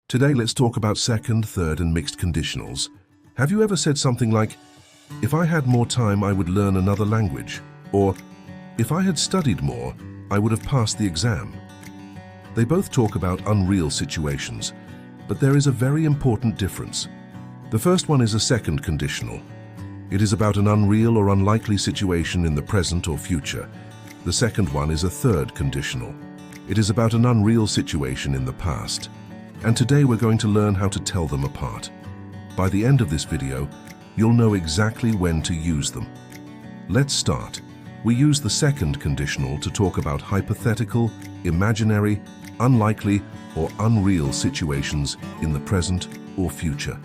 Today let's talk about second, third and mixed conditionals. Have you ever said something like, if I had more time I would learn another language, or if I had studied more I would have passed the exam? They both talk about unreal situations, but there is a very important difference. The first one is a second conditional. It is about an unreal or unlikely situation in the present or future. The second one is a third conditional. It is about an unreal situation in the past. And today we're going to learn how to tell them apart. By the end of this video, you'll know exactly when to use them. Let's start. We use the second conditional to talk about hypothetical, imaginary, unlikely, or unreal situations in the present or future.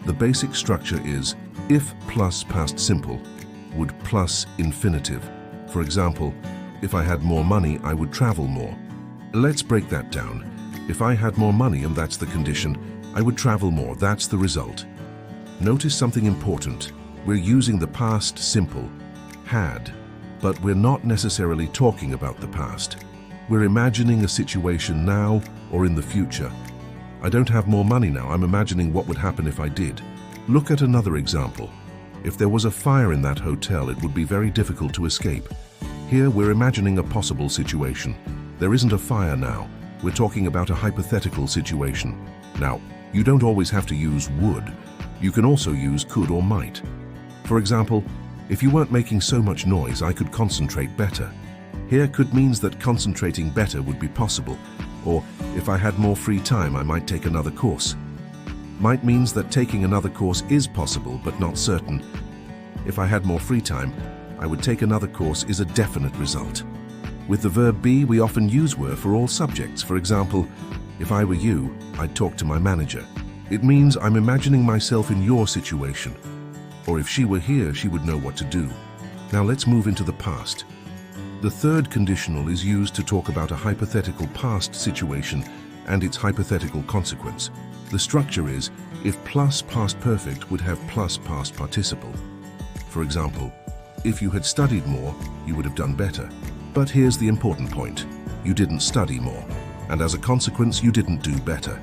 The basic structure is if plus past simple, would plus infinitive. For example, if I had more money, I would travel more. Let's break that down. If I had more money and that's the condition, I would travel more, that's the result. Notice something important. We're using the past simple, had, but we're not necessarily talking about the past. We're imagining a situation now or in the future. I don't have more money now, I'm imagining what would happen if I did. Look at another example. If there was a fire in that hotel, it would be very difficult to escape. Here we're imagining a possible situation. There isn't a fire now. We're talking about a hypothetical situation. Now, you don't always have to use would. You can also use could or might. For example, if you weren't making so much noise, I could concentrate better. Here could means that concentrating better would be possible. Or if I had more free time, I might take another course. Might means that taking another course is possible, but not certain. If I had more free time, I would take another course is a definite result. With the verb be, we often use were for all subjects. For example, if I were you, I'd talk to my manager. It means I'm imagining myself in your situation. Or if she were here, she would know what to do. Now let's move into the past. The third conditional is used to talk about a hypothetical past situation and its hypothetical consequence. The structure is if plus past perfect would have plus past participle. For example, if you had studied more, you would have done better. But here's the important point. You didn't study more, and as a consequence, you didn't do better.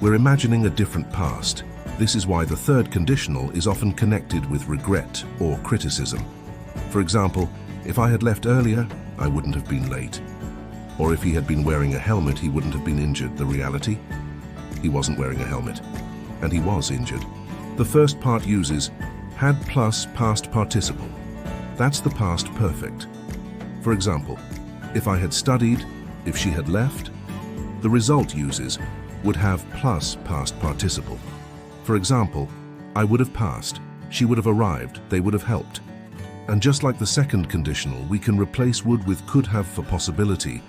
We're imagining a different past. This is why the third conditional is often connected with regret or criticism. For example, if I had left earlier, I wouldn't have been late. Or if he had been wearing a helmet, he wouldn't have been injured. The reality? He wasn't wearing a helmet, and he was injured. The first part uses had plus past participle. That's the past perfect. For example, if I had studied, if she had left, the result uses would have plus past participle. For example, I would have passed, she would have arrived, they would have helped. And just like the second conditional, we can replace would with could have for possibility,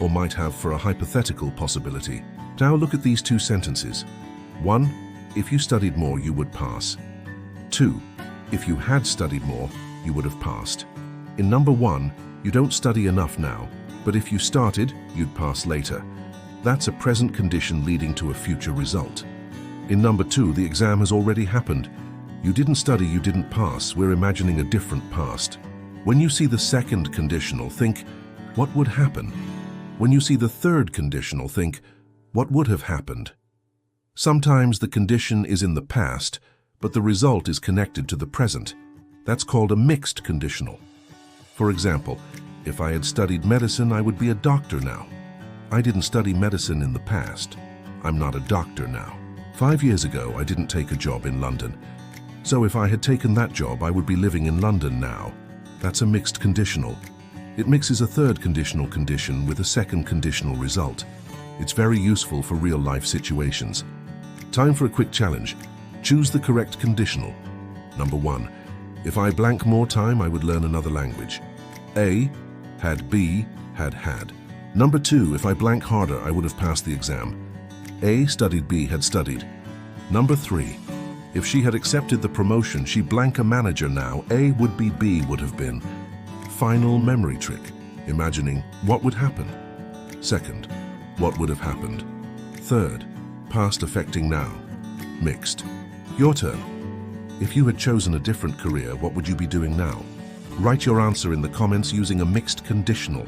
or might have for a hypothetical possibility. Now look at these two sentences. 1. If you studied more, you would pass. 2. If you had studied more, you would have passed. In number 1, you don't study enough now, but if you started, you'd pass later. That's a present condition leading to a future result. In number 2, the exam has already happened. You didn't study, you didn't pass. We're imagining a different past. When you see the second conditional, think, what would happen? When you see the third conditional, think, what would have happened? Sometimes the condition is in the past, but the result is connected to the present. That's called a mixed conditional. For example, if I had studied medicine, I would be a doctor now. I didn't study medicine in the past. I'm not a doctor now. 5 years ago, I didn't take a job in London. So if I had taken that job, I would be living in London now. That's a mixed conditional. It mixes a third conditional condition with a second conditional result. It's very useful for real-life situations. Time for a quick challenge. Choose the correct conditional. Number 1. If I blank more time, I would learn another language. A, had B, had had. Number 2, if I blank harder, I would have passed the exam. A studied, B had studied. Number 3, if she had accepted the promotion, she blank a manager now, A would be B would have been. Final memory trick, imagining what would happen. Second, what would have happened. Third, past affecting now. Mixed. Your turn. If you had chosen a different career, what would you be doing now? Write your answer in the comments using a mixed conditional.